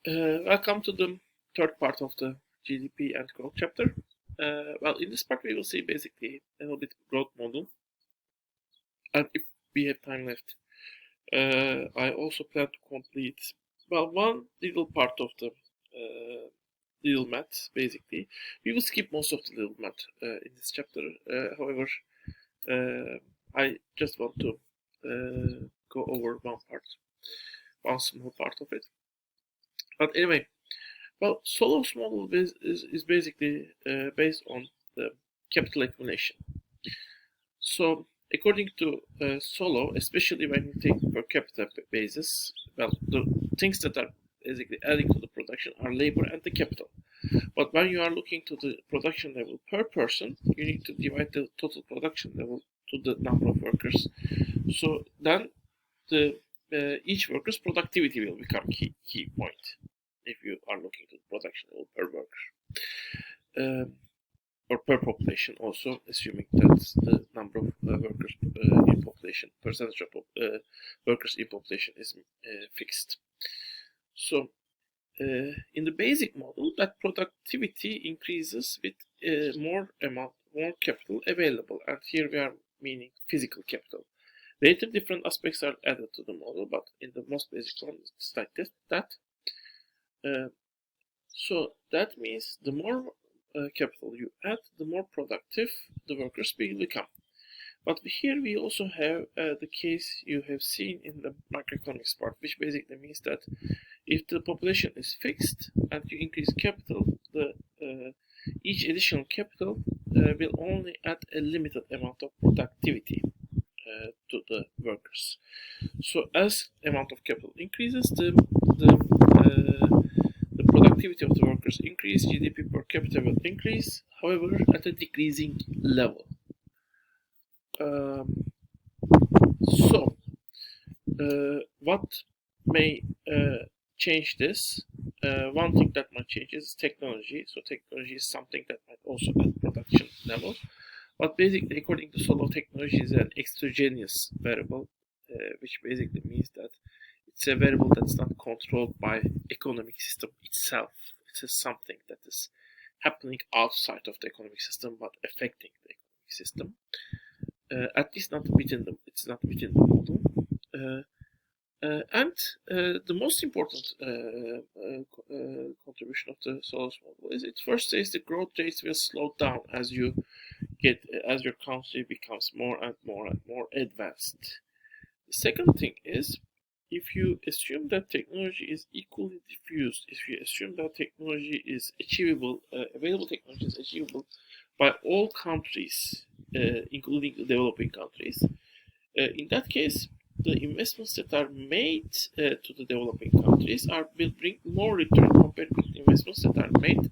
Welcome to the third part of the GDP and growth chapter. Well, in this part, we will see basically a little bit growth model, and if we have time left, I also plan to complete one little part of the little math. Basically, we will skip most of the little math in this chapter. However, I just want to go over one small part of it. But anyway. Well, Solo's model is basically based on the capital accumulation. So, according to Solo, especially when you take per capita basis, well, the things that are basically adding to the production are labor and the capital. But when you are looking to the production level per person, you need to divide the total production level to the number of workers. So then each worker's productivity will become key point if you are looking to the production level per worker or per population, also assuming that the number of workers in population, percentage of workers in population is fixed. So in the basic model, that productivity increases with more capital available, and here we are meaning physical capital. Later, different aspects are added to the model, but in the most basic one, it's like that. So that means the more capital you add, the more productive the workers will become. But here we also have the case you have seen in the macroeconomics part, which basically means that if the population is fixed and you increase capital, each additional capital will only add a limited amount of productivity to the workers. So as amount of capital increases, the productivity of the workers increase, GDP per capita will increase, however, at a decreasing level. What may change this? One thing that might change is technology. So technology is something that might also add production level. But basically, according to Solo, technology is an exogenous variable, which basically means that it's a variable that's not controlled by economic system itself. It is something that is happening outside of the economic system but affecting the economic system. At least not within it's not within the model. And the most important contribution of the Solo's model is it first says the growth rates will slow down as your country becomes more and more advanced. The second thing is, if you assume that technology is equally diffused, if you assume that technology is achievable, available technology is achievable by all countries, including the developing countries, in that case, the investments that are made to the developing countries will bring more return compared with the investments that are made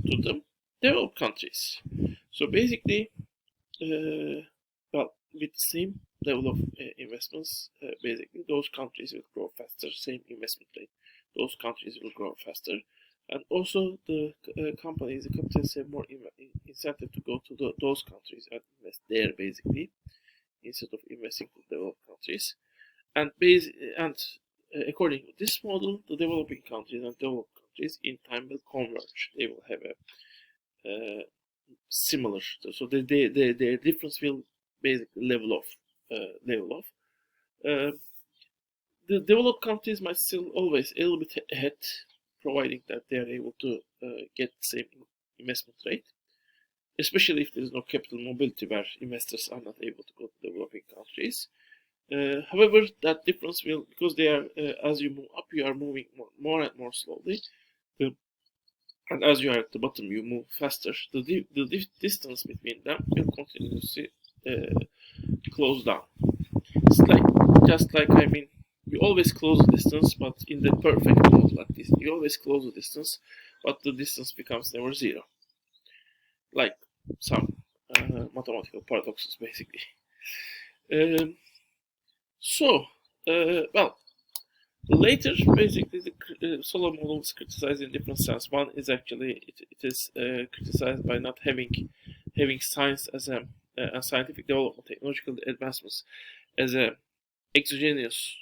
to the developed countries. So basically, with the same level of investments, basically those countries will grow faster, same investment rate, those countries will grow faster. And also the companies, the capitalists have more incentive to go to those countries and invest there basically, instead of investing to developed countries. And according to this model, the developing countries and developed countries in time will converge. They will have a similar, so their difference will basically level off. The developed countries might still always a little bit ahead, providing that they are able to get the same investment rate, especially if there is no capital mobility where investors are not able to go to developing countries. However, that difference will, because they are, as you move up, you are moving more and more slowly, and as you are at the bottom, you move faster. The distance between them will continuously close down. It's you always close the distance, but in the perfect model like this, you always close the distance, but the distance becomes never zero. Like some mathematical paradoxes, basically. Later, basically, the Solo model is criticized in different sense. One is actually it is criticized by not having science as a scientific development, technological advancements as a exogenous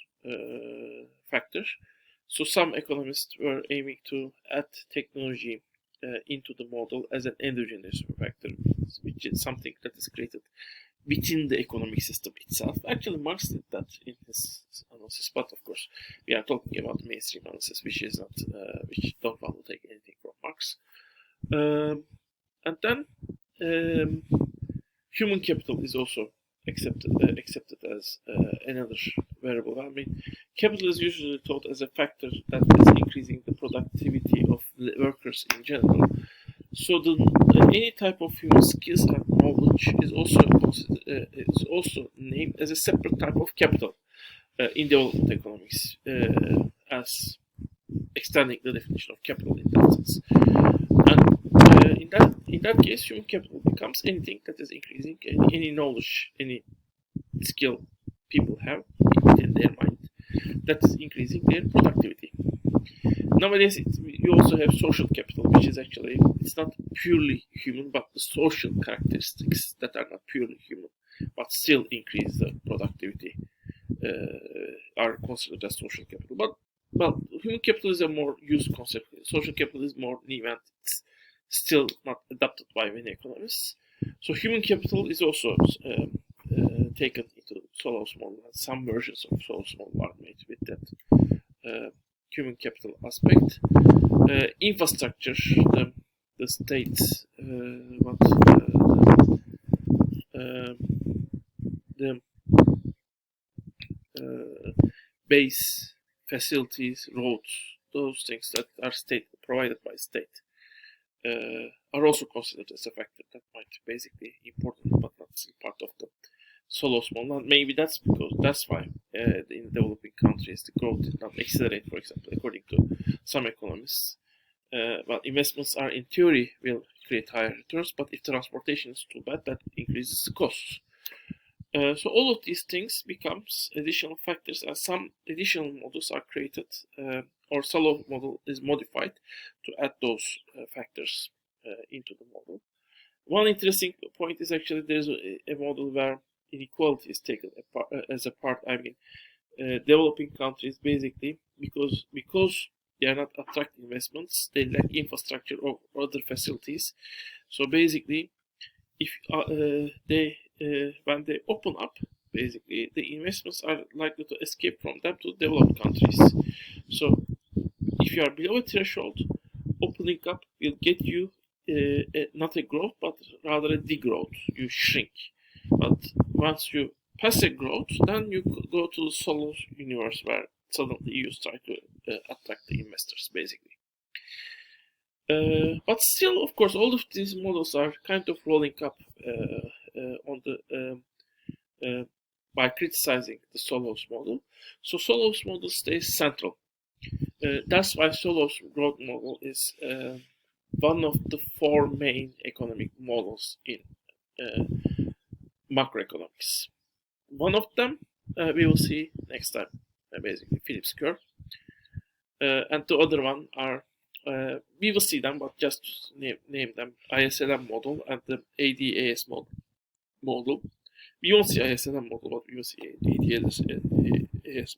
factor. So some economists were aiming to add technology into the model as an endogenous factor, which is something that is created within the economic system itself. Actually, Marx did that in his analysis, but of course, we are talking about mainstream analysis, which is not, which don't want to take anything from Marx. And then human capital is also accepted as another variable. I mean, capital is usually thought as a factor that is increasing the productivity of the workers in general. So any type of human skills and knowledge is also named as a separate type of capital in development economics, as extending the definition of capital in that sense. And in that case, human capital becomes anything that is increasing any knowledge, any skill people have within their mind that is increasing their productivity. Nowadays, you also have social capital, which is actually, it's not purely human, but the social characteristics that are not purely human, but still increase the productivity, are considered as social capital. But well, human capital is a more used concept. Social capital is more new and it's still not adopted by many economists. So human capital is also taken into Solow's model, and some versions of Solow's model are made with that human capital aspect. Infrastructure, the state, the base facilities, roads, those things that are provided by state, are also considered as a factor that might be basically important but not still part of the Solow's model. And maybe that's why in developing countries the growth did not accelerate, for example, according to some economists. Well, investments are in theory will create higher returns, but if transportation is too bad, that increases the costs. So all of these things becomes additional factors, and some additional models are created, or Solow model is modified to add those factors into the model. One interesting point is actually there's a model where inequality is taken as a part. I mean, developing countries basically because they are not attracting investments, they lack infrastructure or other facilities. So basically, if when they open up, basically the investments are likely to escape from them to developed countries. So if you are below a threshold, opening up will get you not a growth, but rather a degrowth. You shrink. But once you pass a growth, then you go to the Solow's universe where suddenly you start to attract the investors, basically. But still, of course, all of these models are kind of rolling up on the by criticizing the Solow's model. So Solow's model stays central. That's why Solow's growth model is one of the four main economic models in macroeconomics. One of them we will see next time, basically Phillips curve, and the other one are we will see them, but just name them ISLM model and the ADAS model. We won't see ISLM model, but we will see ADAS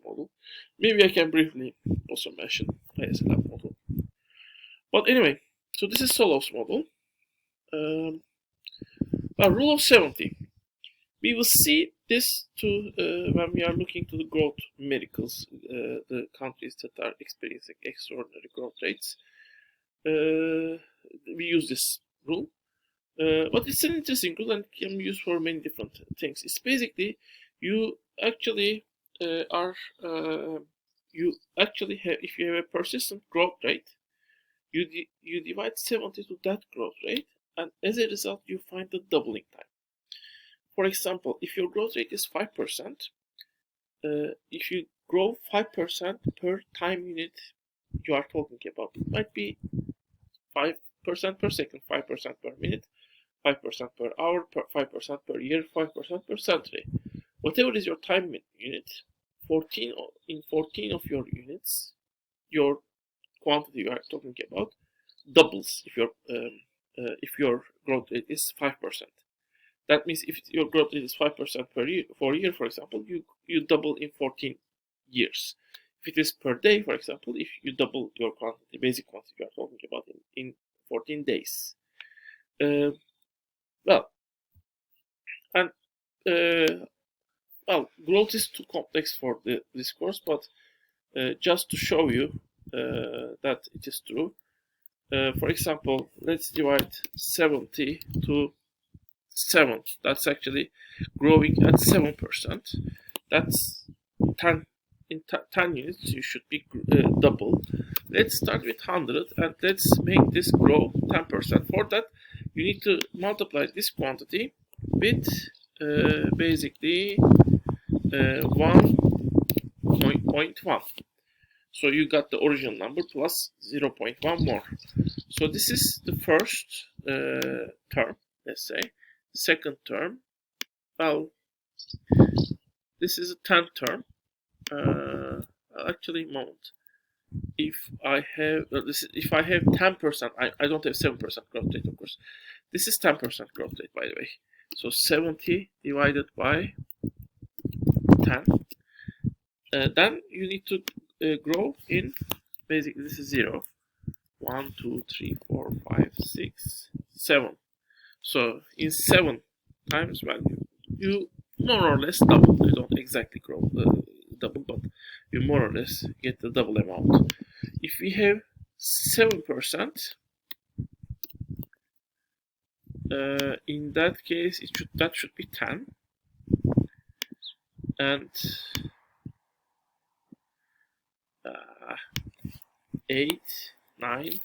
model. Maybe I can briefly also mention ISLM model. But anyway, so this is Solow's model. Rule of 70. We will see this too when we are looking to the growth miracles, the countries that are experiencing extraordinary growth rates. We use this rule, but it's an interesting rule and can be used for many different things. It's basically you actually have, if you have a persistent growth rate, you divide 70 to that growth rate, and as a result you find the doubling time. For example, if your growth rate is 5%, if you grow 5% per time unit you are talking about, it might be 5% per second, 5% per minute, 5% per hour, 5% per year, 5% per century. Whatever is your time unit, 14 of your units, your quantity you are talking about, doubles if your growth rate is 5%. That means if your growth rate is 5% per year, for example, you double in 14 years. If it is per day, for example, if you double your quantity, basic quantity you are talking about in 14 days. Well, and well, growth is too complex for this course, but just to show you that it is true. For example, let's divide 70 to 7. That's actually growing at 7%. That's 10 in 10 units. You should be double. Let's start with 100 and let's make this grow 10%. For that, you need to multiply this quantity with basically 1.1. So you got the original number plus 0.1 more. So this is the first term, let's say. Second term, well, this is a 10th term. Actually, moment. If I have if I have 10%, I don't have 7% growth rate, of course. This is 10% growth rate, by the way. So 70 divided by 10. Then you need to grow in, basically this is 0. 1, 2, 3, 4, 5, 6, 7. So in 7 times value, you more or less double. You don't exactly grow double, but you more or less get the double amount. If we have 7%, in that case, that should be 10, and 8, 9,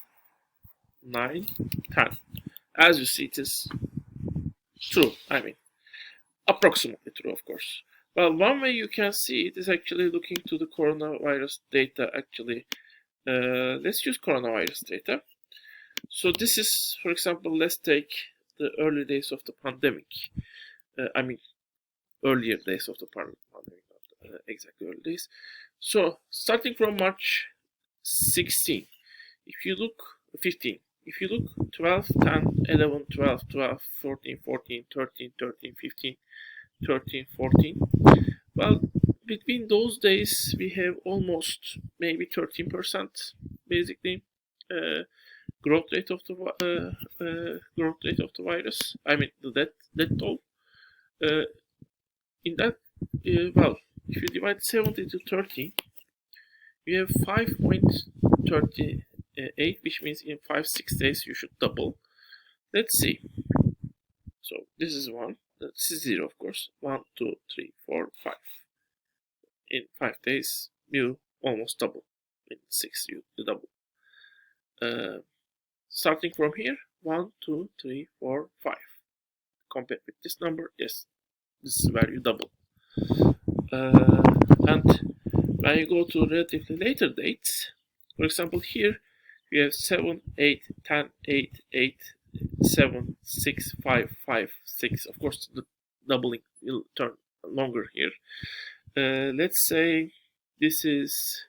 9, 10. As you see, it is true. I mean, approximately true, of course. Well, one way you can see it is actually looking to the coronavirus data. Actually, let's use coronavirus data. So this is, for example, let's take the early days of the pandemic. I mean, earlier days of the pandemic, not exactly early days. So starting from March 16, if you look 15. If you look 12, 10, 11, 12, 12, 14, 14, 13, 13, 15, 13, 14. Well, between those days, we have almost maybe 13% basically growth rate of the virus. I mean the death toll. In that, well, if you divide 70 to 13, you have 5.38, which means in 5-6 days you should double. Let's see. So this is 1. This is 0, of course. 1, 2, 3, 4, 5. In 5 days, you almost double. In 6, you double. Starting from here, 1, 2, 3, 4, 5. Compared with this number, yes, this is where you double. And when you go to relatively later dates, for example, here we have 7, 8, 10, 8, 8, 7, 6, 5, 5, 6. Of course, the doubling will turn longer here. Let's say this is,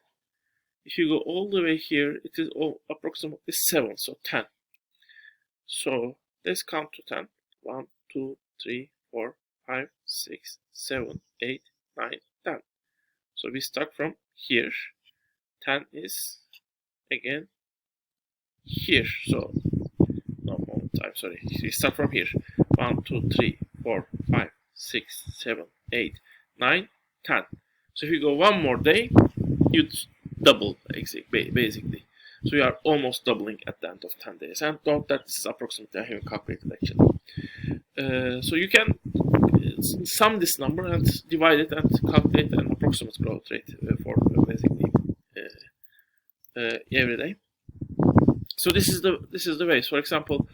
if you go all the way here, it is approximately 7, so 10. So let's count to 10. 1, 2, 3, 4, 5, 6, 7, 8, 9, 10. So we start from here. 10 is again here. So no moment, I'm sorry. We start from here. 1, 2, 3, 4, 5, 6, 7, 8, 9, 10. So if you go one more day, you double basically. So you are almost doubling at the end of 10 days. And note that this is approximately, I haven't calculated actually. So you can sum this number and divide it and calculate an approximate growth rate for basically every day. So this is the way. For example,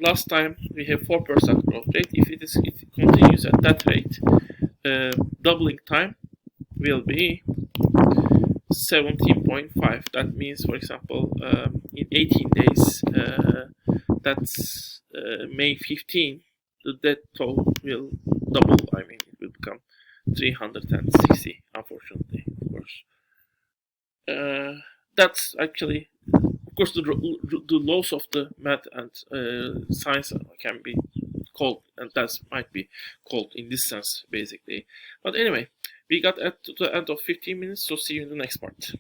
last time we have 4% growth rate. If it continues at that rate, doubling time will be 17.5. That means, for example, in 18 days, that's May 15, the death toll will double. I mean, it will become 360, unfortunately, of course. That's actually, of course, the laws of the math and science can be called, and that might be called in this sense, basically. But anyway, We got to the end of 15 minutes, so see you in the next part.